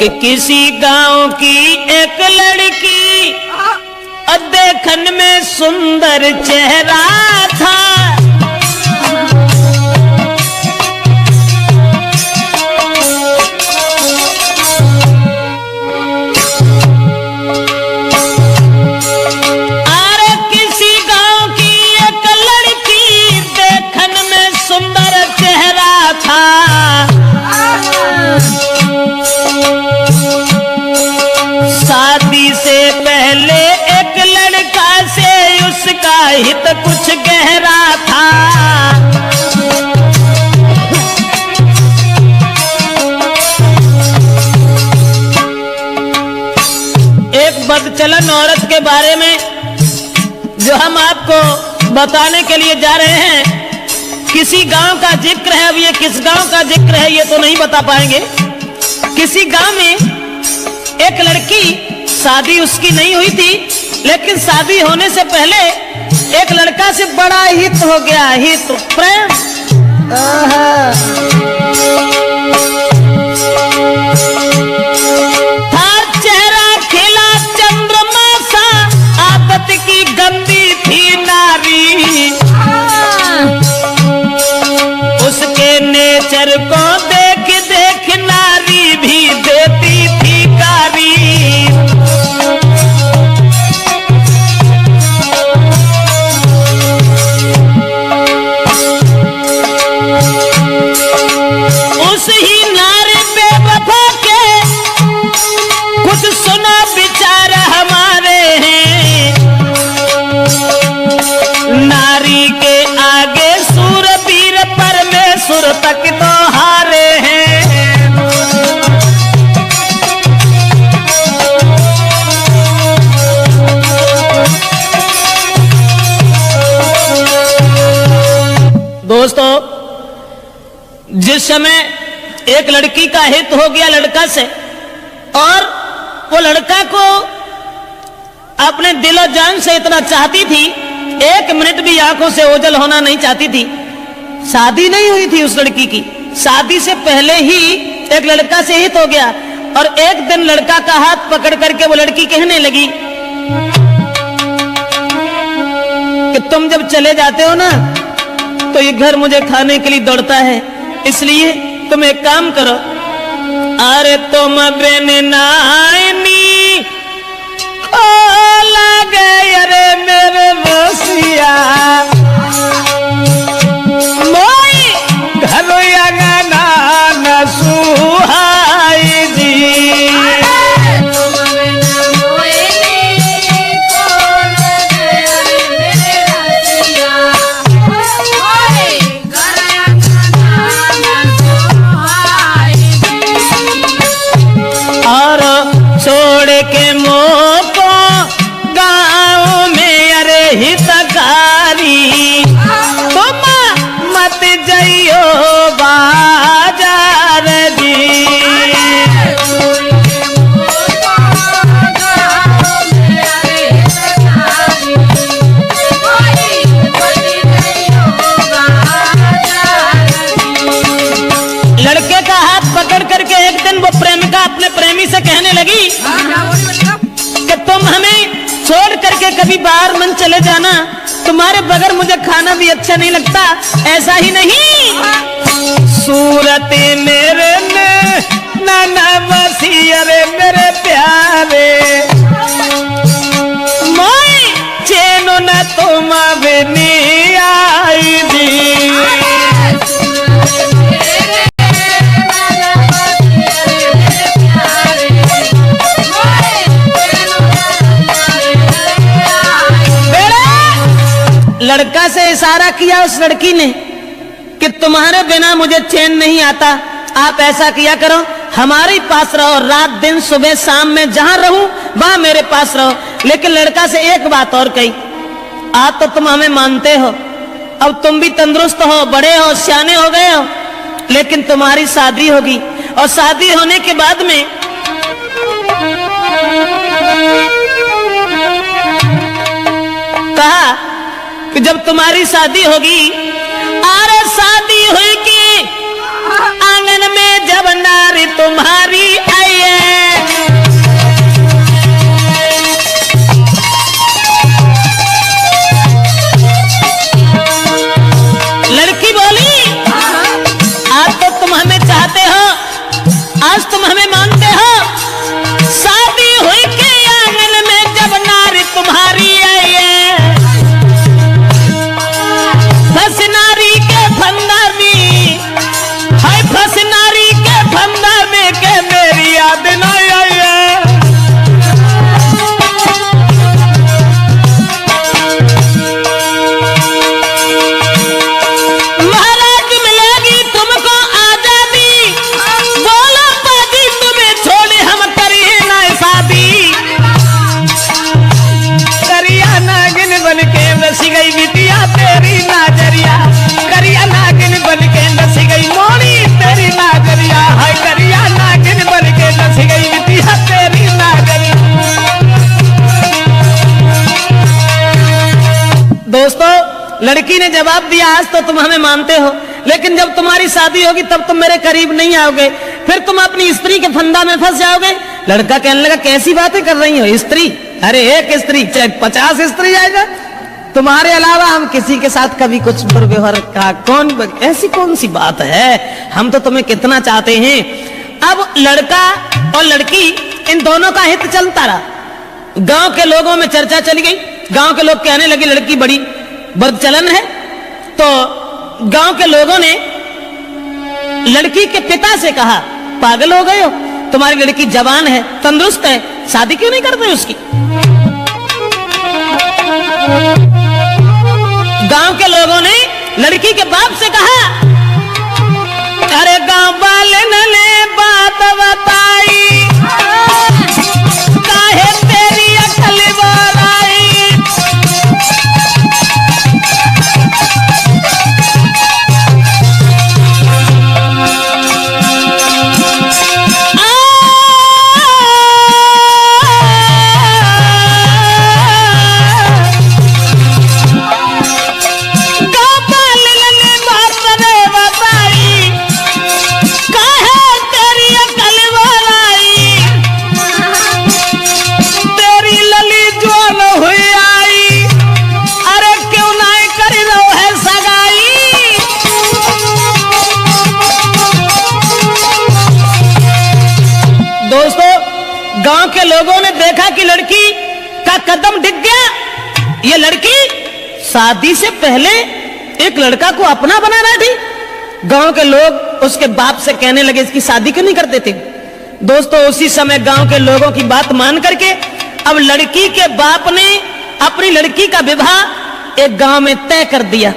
कि किसी गांव की एक लड़की और देखन में सुंदर चेहरा था। अरे किसी गांव की एक लड़की देखन में सुंदर चेहरा था। शादी से पहले एक लड़का से उसका हित कुछ गहरा था। एक बदचलन औरत के बारे में जो हम आपको बताने के लिए जा रहे हैं, किसी गांव का जिक्र है। अब ये किस गांव का जिक्र है ये तो नहीं बता पाएंगे। किसी गांव में एक लड़की, शादी उसकी नहीं हुई थी, लेकिन शादी होने से पहले एक लड़का से बड़ा हित हो गया, हित प्रेम। था चेहरा खिला चंद्रमा सा, आदत की गंदी थी नारी। उसके नेचर को देख देख नारी भी देती थी गारी। उस ही नारी बेवफा के कुछ सुना विचार हमारे हैं। नारी के आगे सूरवीर परमेश्वर तक तो हारे हैं। दोस्तों, जिस समय एक लड़की का हित हो गया लड़का से, और वो लड़का को अपने दिलो जान से इतना चाहती थी, एक मिनट भी आंखों से ओझल होना नहीं चाहती थी। शादी नहीं हुई थी उस लड़की की, शादी से पहले ही एक लड़का से हित हो गया। और एक दिन लड़का का हाथ पकड़ करके वो लड़की कहने लगी कि तुम जब चले जाते हो ना तो ये घर मुझे खाने के लिए दौड़ता है, इसलिए तुम एक काम करो। अरे तुम बिन नाइनी को लगे अरे मेरे बसिया, मोई घर अंगना न सुहाई जी। के मोह को गाँव में अरे हितकारी, तुम मत जाइयो बाजार जी। लड़के का हाथ पकड़ करके एक दिन वो प्रेमिका अपने प्रेमी से कहने लगी कि तुम हमें छोड़ करके कभी बाहर मन चले जाना, तुम्हारे बगैर मुझे खाना भी अच्छा नहीं लगता। ऐसा ही नहीं, सूरत मेरे नाना बसी अरे मेरे प्यारे, मैं चैनो न तुम नहीं आई दी। लड़का से इशारा किया उस लड़की ने कि तुम्हारे बिना मुझे चैन नहीं आता, आप ऐसा किया करो, हमारे पास रहो, रात दिन सुबह शाम में जहां रहूं वहां मेरे पास रहो। लेकिन लड़का से एक बात और कही, आज तो तुम हमें मानते हो, अब तुम भी तंदुरुस्त हो, बड़े हो, सियाने हो गए हो, लेकिन तुम्हारी शादी होगी, और शादी होने के बाद में कहा कि जब तुम्हारी शादी होगी, अरे शादी हुई कि आंगन में जब नारी तुम्हारी आई है, आज तुम हमें मानते हो, शादी हुई के आंगन में जब नारी तुम्हारी आई है, फंस नारी के फंदा में, हाय फंस नारी के फंदा में के मेरी याद न आई है। महाराज मिलेगी तुमको आजादी, बोलो पाजी तुम्हें छोड़े हम करिए ना शादी। करिया नागिन बन के बस गई बिटिया तेरी नाजरिया, करिया नागिन बन के बस गई मोरी तेरी नाजरिया, हाय करिया नागिन बन के बस गई बिटिया तेरी नाजरिया। दोस्तों, लड़की ने जवाब दिया, आज तो तुम हमें मानते हो, लेकिन जब तुम्हारी शादी होगी तब तुम मेरे करीब नहीं आओगे, फिर तुम अपनी स्त्री के फंदा में फंस जाओगे। लड़का कहने लगा, कैसी बातें कर रही हो, स्त्री? अरे एक स्त्री चाहे 50 स्त्री आएगा, तुम्हारे अलावा हम किसी के साथ कभी कुछ दुर्व्यवहार का ऐसी कौन सी बात है, हम तो तुम्हें कितना चाहते हैं। अब लड़का और लड़की इन दोनों का हित चलता रहा। गांव के लोगों में चर्चा चली गई, गांव के लोग कहने लगे लड़की बड़ी बदचलन है। तो गांव के लोगों ने लड़की के पिता से कहा, पागल हो गए हो, तुम्हारी लड़की जवान है, तंदुरुस्त है, शादी क्यों नहीं करते उसकी? गांव के लोगों ने लड़की के बाप से कहा, अरे गांव वाले ने बात बताई, काहे तेरी अकल बोलाई। गांव के लोगों ने देखा कि लड़की का कदम डिग गया, ये लड़की शादी से पहले एक लड़का को अपना बना बैठी। गांव के लोग उसके बाप से कहने लगे, इसकी शादी क्यों नहीं कर देते? दोस्तों, उसी समय गांव के लोगों की बात मान करके अब लड़की के बाप ने अपनी लड़की का विवाह एक गांव में तय कर दिया।